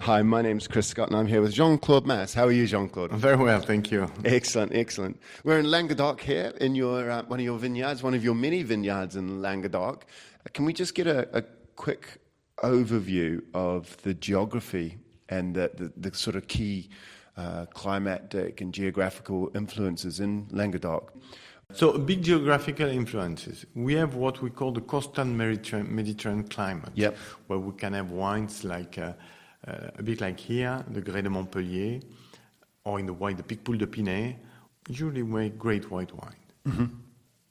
Hi, my name's Chris Scott and I'm here with Jean-Claude Mas. How are you, Jean-Claude? Very well, thank you. Excellent, excellent. We're in Languedoc here in your one of your vineyards, one of your many vineyards in Languedoc. Can we just get a quick overview of the geography and the sort of key climatic and geographical influences in Languedoc? So, big geographical influences. We have what we call the coastal Mediterranean climate, where we can have wines like a bit like here, the Grès de Montpellier, or in the Picpoul de Pinet. Usually we make great white wine. Mm-hmm.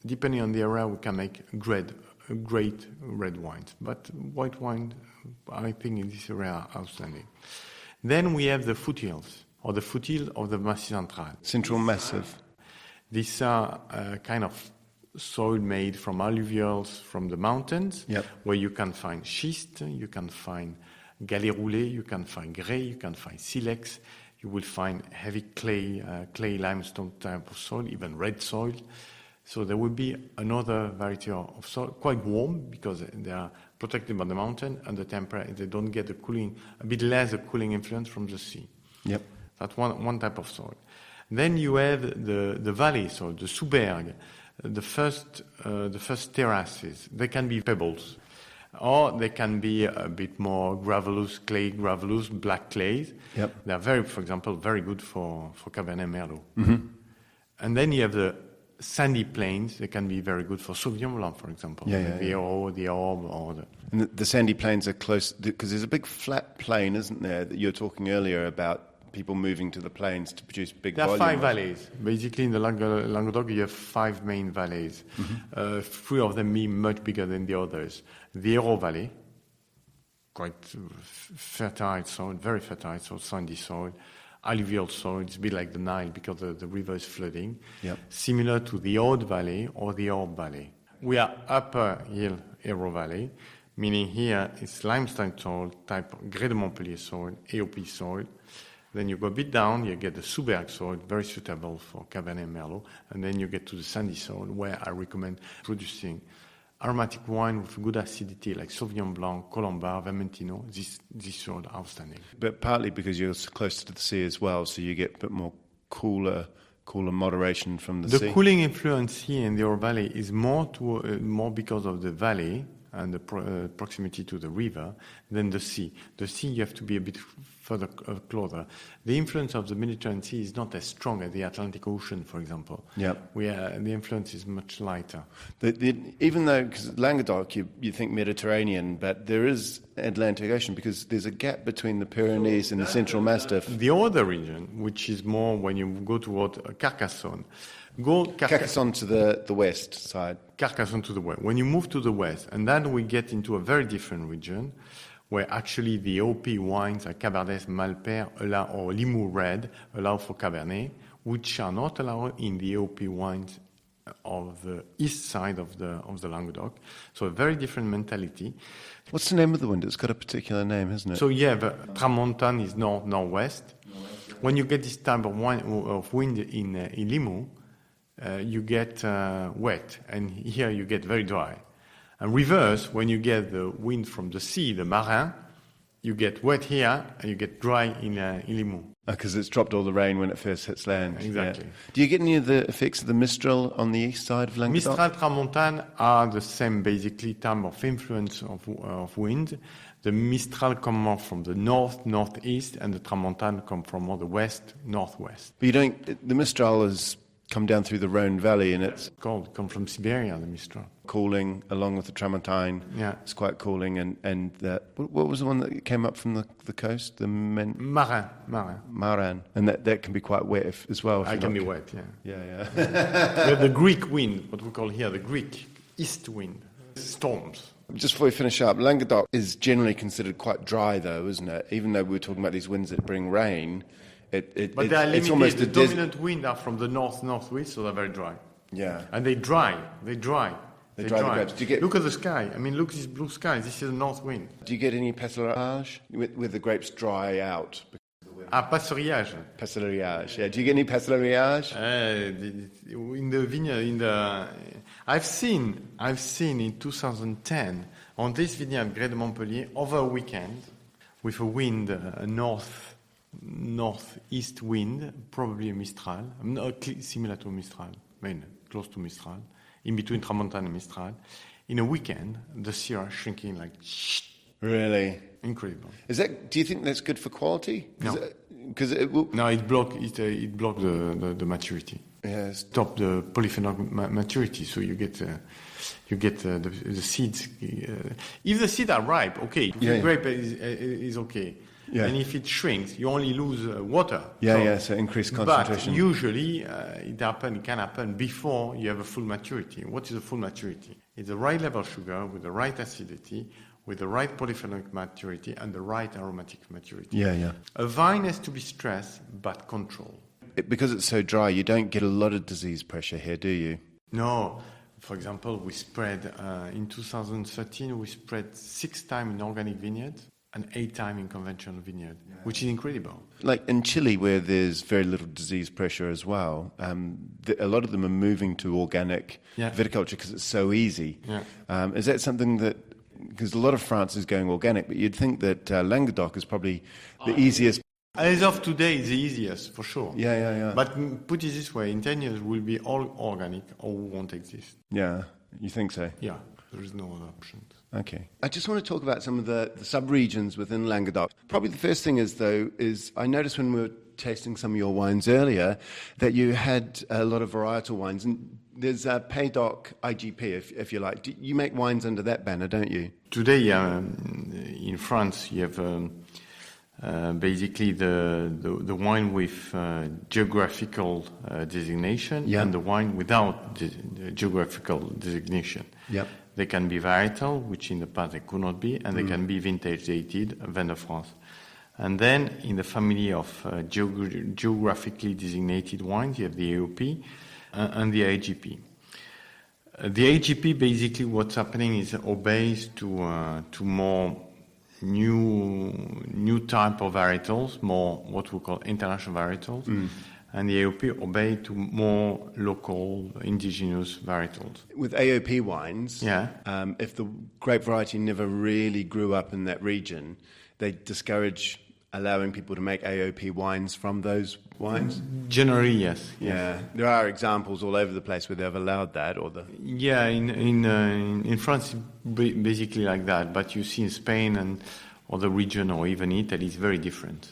Depending on the area, we can make great red wines. But white wine, I think in this area, outstanding. Then we have the foothills, or the foothill of the Massif Central. Central Massif. These are kind of soil made from alluvials from the mountains, where you can find schist, you can find galets roulés, you can find grès, you can find silex, you will find heavy clay limestone type of soil, even red soil. So there will be another variety of soil, quite warm because they are protected by the mountain and the temperature. They don't get the cooling, a bit less the cooling influence from the sea. Yep. That's one type of soil. Then you have the valley soil, the Souberg, the first terraces. They can be pebbles, or they can be a bit more gravelous, black clays. Yep. They are for example, very good for Cabernet Merlot. Mm-hmm. And then you have the sandy plains. They can be very good for Sauvignon Blanc, for example. The Hérault, the Orbe, or the... And the sandy plains are close, because there's a big flat plain, isn't there, that you were talking earlier about people moving to the plains to produce big volume. There are 5 valleys. Basically, in the Languedoc, you have 5 main valleys. Mm-hmm. 3 of them being much bigger than the others. The Hérault Valley, quite fertile soil, very fertile soil, sandy soil. Alluvial soil, it's a bit like the Nile because the river is flooding. Yep. Similar to the Aude Valley or the Orbe Valley. We are upper hill Hérault Valley, meaning here it's limestone soil, type Grès de Montpellier soil, AOP soil. Then you go a bit down, you get the Souberg soil, very suitable for Cabernet Merlot. And then you get to the sandy soil, where I recommend producing aromatic wine with good acidity, like Sauvignon Blanc, Colombard, Vermentino. This soil outstanding. But partly because you're closer to the sea as well, so you get a bit more cooler moderation from the sea. The cooling influence here in the Ore Valley is more because of the valley and the proximity to the river than the sea. The sea, you have to be a bit further closer. The influence of the Mediterranean Sea is not as strong as the Atlantic Ocean, for example. Yep. The influence is much lighter. Even though, because Languedoc, you think Mediterranean, but there is Atlantic Ocean, because there's a gap between the Pyrenees and the Central Massif. The other region, which is more when you go toward Carcassonne, Carcassonne to the west side. Carcassonne to the west. When you move to the west, and then we get into a very different region, where actually the OP wines like Cabernet Malpère or Limoux Red allow for Cabernet, which are not allowed in the OP wines of the east side of the Languedoc. So a very different mentality. What's the name of the wind? It's got a particular name, hasn't it? So the Tramontane is northwest. When you get this type of wind in Limoux, you get wet, and here you get very dry. And reverse, when you get the wind from the sea, the marin, you get wet here and you get dry in Limoux. Because it's dropped all the rain when it first hits land. Exactly. Yeah. Do you get any of the effects of the Mistral on the east side of Languedoc? Mistral, Tramontane are the same, basically, type of influence of wind. The Mistral come more from the northeast, and the Tramontane come from more the west-northwest. But the Mistral is come down through the Rhone Valley, and it's cold. Come from Siberia, the Mistral. Cooling, along with the Tramontane. Yeah, it's quite cooling. And what was the one that came up from the coast? The Marin, and that can be quite wet as well. It can be wet. Yeah. We have the Greek wind, what we call here the Greek east wind, storms. Just before we finish up, Languedoc is generally considered quite dry, though, isn't it? Even though we're talking about these winds that bring rain. But they are limited. It's almost the dominant wind are from the northwest, so they're very dry. Yeah. And they dry. They dry the grapes. Look at the sky. I mean, look at this blue sky. This is the north wind. Do you get any passerillage with the grapes dry out? Passerillage. Passerillage. Yeah. Do you get any passerillage? In the vineyard, I've seen in 2010 on this vineyard, Grès de Montpellier, over a weekend, with a wind, a northeast wind, probably a Mistral, similar to a Mistral, close to Mistral, in between Tramontane and Mistral. In a weekend, the Syrah shrinking like Really? incredible. Do you think that's good for quality? No. Because it will. No, it block the maturity. Yes. Stop the polyphenol maturity, so you get the seeds. If the seeds are ripe, okay. The grape is okay. Yeah. And if it shrinks, you only lose water. So increased concentration. But usually it can happen before you have a full maturity. What is a full maturity? It's the right level of sugar with the right acidity, with the right polyphenolic maturity and the right aromatic maturity. A vine has to be stressed but controlled. Because it's so dry, you don't get a lot of disease pressure here, do you? No. For example, we spread, in 2013, we spread 6 times in organic vineyard and 8 times in conventional vineyard, which is incredible. Like in Chile, where there's very little disease pressure as well, a lot of them are moving to organic viticulture because it's so easy. Is that something that, because a lot of France is going organic, but you'd think that Languedoc is probably the easiest. As of today, it's the easiest, for sure. But put it this way, in 10 years, we'll be all organic or won't exist. Yeah, you think so? Yeah, there is no other option. Okay. I just want to talk about some of the sub-regions within Languedoc. Probably the first thing is I noticed when we were tasting some of your wines earlier that you had a lot of varietal wines. And there's Pays-Doc IGP, if you like. You make wines under that banner, don't you? Today, in France, you have basically the wine with geographical designation and the wine without the geographical designation. They can be varietal, which in the past they could not be, and they can be vintage dated, Vin de France. And then in the family of geographically designated wines, you have the AOP and the IGP. The IGP, basically what's happening is obeys to more new type of varietals, more what we call international varietals, and the AOP obey to more local indigenous varietals. With AOP wines, if the grape variety never really grew up in that region, they discourage allowing people to make AOP wines from those wines? Generally, yes. Yeah, there are examples all over the place where they've allowed that, in France, basically like that. But you see in Spain or the region or even Italy, it's very different.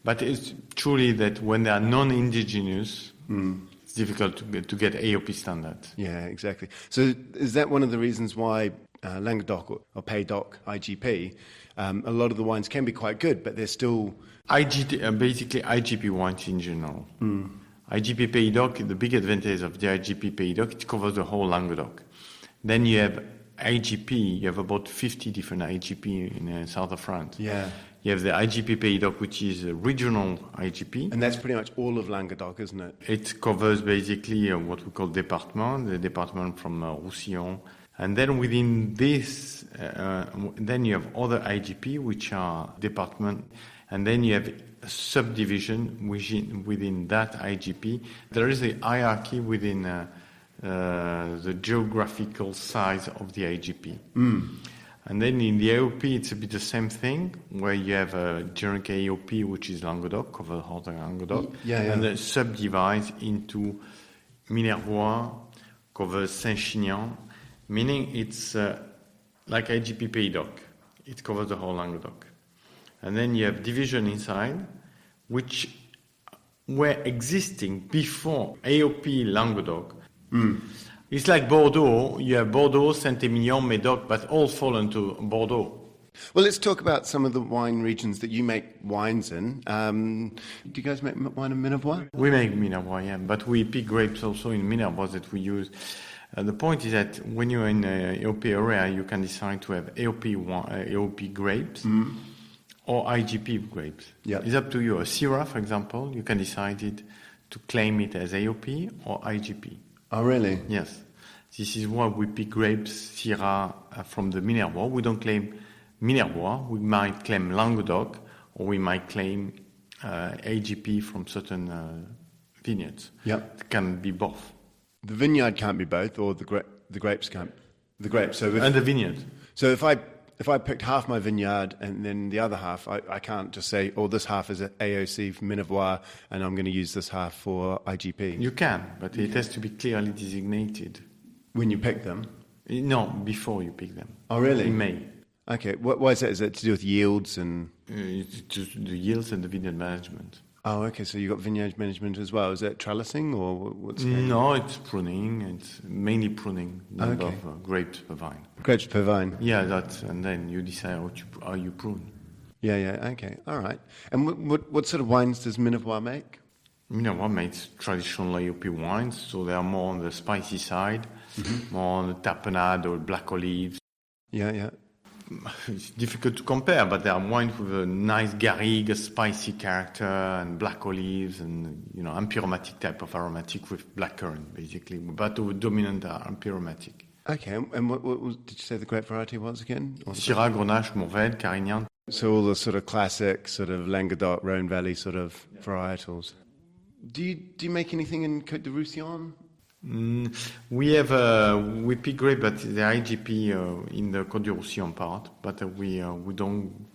But it's truly that when they are non-indigenous, it's difficult to get AOP standard. Yeah, exactly. So is that one of the reasons why Languedoc or Pays-Doc IGP, a lot of the wines can be quite good, but they're still... basically IGP wines in general. IGP Pays-Doc, the big advantage of the IGP Pays-Doc, it covers the whole Languedoc. Then you have IGP, you have about 50 different IGP in south of France. You have the IGP Pays-Doc, which is a regional IGP. And that's pretty much all of Languedoc, isn't it? It covers basically what we call département, the department from Roussillon. And then within this, then you have other IGP, which are department. And then you have a subdivision within that IGP. There is a hierarchy within the geographical size of the IGP. And then in the AOP, it's a bit the same thing, where you have a generic AOP, which is Languedoc, covers whole Languedoc, and then subdivides into Minervois, covers Saint-Chinian, meaning it's like IGP Pays-Doc. It covers the whole Languedoc. And then you have division inside, which were existing before AOP Languedoc. It's like Bordeaux. You have Bordeaux, Saint-Émilion, Médoc, but all fall into Bordeaux. Well, let's talk about some of the wine regions that you make wines in. Do you guys make wine in Minervois? We make Minervois, but we pick grapes also in Minervois that we use. The point is that when you're in AOP area, you can decide to have AOP grapes or IGP grapes. It's up to you. A Syrah, for example, you can decide to claim it as AOP or IGP. Oh, really? Yes. This is why we pick grapes, Syrah, from the Minervois. We don't claim Minervois. We might claim Languedoc, or we might claim AGP from certain vineyards. It can be both. The vineyard can't be both, or the grapes can't. The grapes. And the vineyard. So if if I picked half my vineyard and then the other half, I can't just say, oh, this half is AOC for Minervois and I'm going to use this half for IGP. You can, but it has to be clearly designated. When you pick them? No, before you pick them. Oh, really? In May. Okay. Why is that? Is that to do with yields and... It's just the yields and the vineyard management. Oh, okay. So you've got vineyard management as well. Is that trellising or what's going on? No, it's pruning. It's mainly pruning Okay. of grapes per vine. Grapes per vine? Yeah, and then you decide how you prune. Yeah. Okay. All right. And what sort of wines does Minervois make? Minervois makes traditional AOP wines, so they are more on the spicy side, more on the tapenade or black olives. Yeah. It's difficult to compare, but there are wines with a nice garrigue, spicy character, and black olives, and empyromatic type of aromatic with blackcurrant, basically, but with dominant empyromatic. Okay. And what did you say the grape variety was again? Syrah, Grenache, Mourvèdre, Carignan. So all the sort of classic sort of Languedoc, Rhone Valley sort of varietals. Do you make anything in Côte de Roussillon? We pick grape, but the IGP in the Côte du Roussillon part, but we don't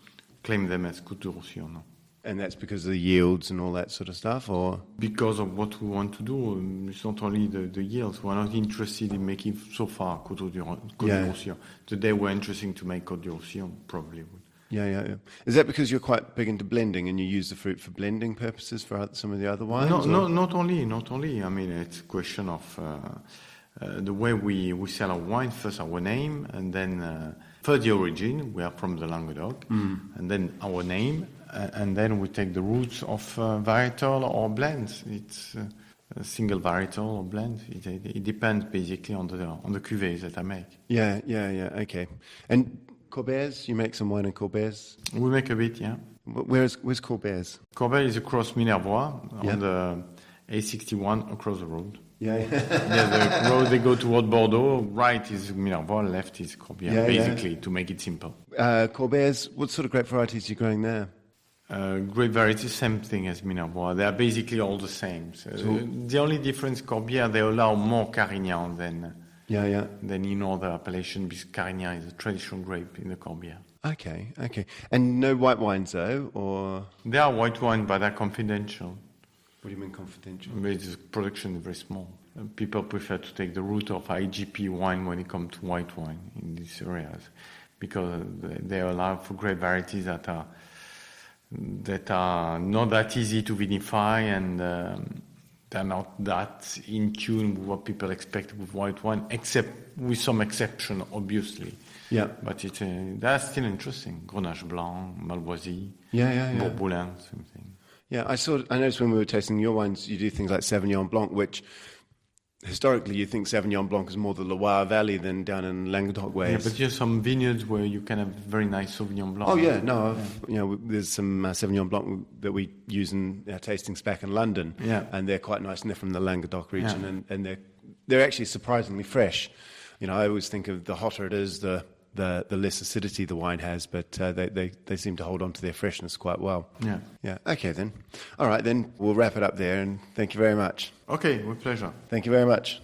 claim them as Côte du Roussillon. No. And that's because of the yields and all that sort of stuff, or because of what we want to do. It's not only the yields. We're not interested in making so far Côte du Roussillon. Today we're interested to make Côte du Roussillon, probably. Yeah. Is that because you're quite big into blending and you use the fruit for blending purposes for some of the other wines? No, not only. I mean, it's a question of the way we sell our wine. First, our name, and then first the origin. We are from the Languedoc, and then our name, and then we take the roots of varietal or blends. It's a single varietal or blend. It depends basically on the cuvées that I make. Yeah. Okay. And Corberts, you make some wine in Corberts? We make a bit, yeah. Where's Corberts? Corbert is across Minervois on the A61 across the road. Yeah. The road they go toward Bordeaux. Right is Minervois, left is Corbett, basically, to make it simple. Corberts, what sort of grape varieties are you growing there? Grape varieties, same thing as Minervois. They are basically all the same. So the only difference, Corbière, they allow more Carignan than in other appellations, because Carignan is a traditional grape in the Corbière. Okay. And no white wines, though, or...? There are white wines, but they're confidential. What do you mean confidential? The production is very small. People prefer to take the route of IGP wine when it comes to white wine in these areas, because they allow for grape varieties that are not that easy to vinify, and they're not that in tune with what people expect with white wine, except with some exception, obviously. Yeah. But that's still interesting. Grenache Blanc, Malvoisie, Bourboulin, same thing. Yeah, I noticed when we were tasting your wines, you do things like Sauvignon Blanc, which historically you think Sauvignon Blanc is more the Loire Valley than down in Languedoc ways. Yeah, but you have some vineyards where you can have very nice Sauvignon Blanc. Oh yeah, there's some Sauvignon Blanc that we use in our tastings back in London, and they're quite nice, and they're from the Languedoc region, and they're actually surprisingly fresh. I always think of the hotter it is, the less acidity the wine has, but they seem to hold on to their freshness quite well. Yeah. Okay then. All right then, we'll wrap it up there, and thank you very much. Okay, with pleasure. Thank you very much.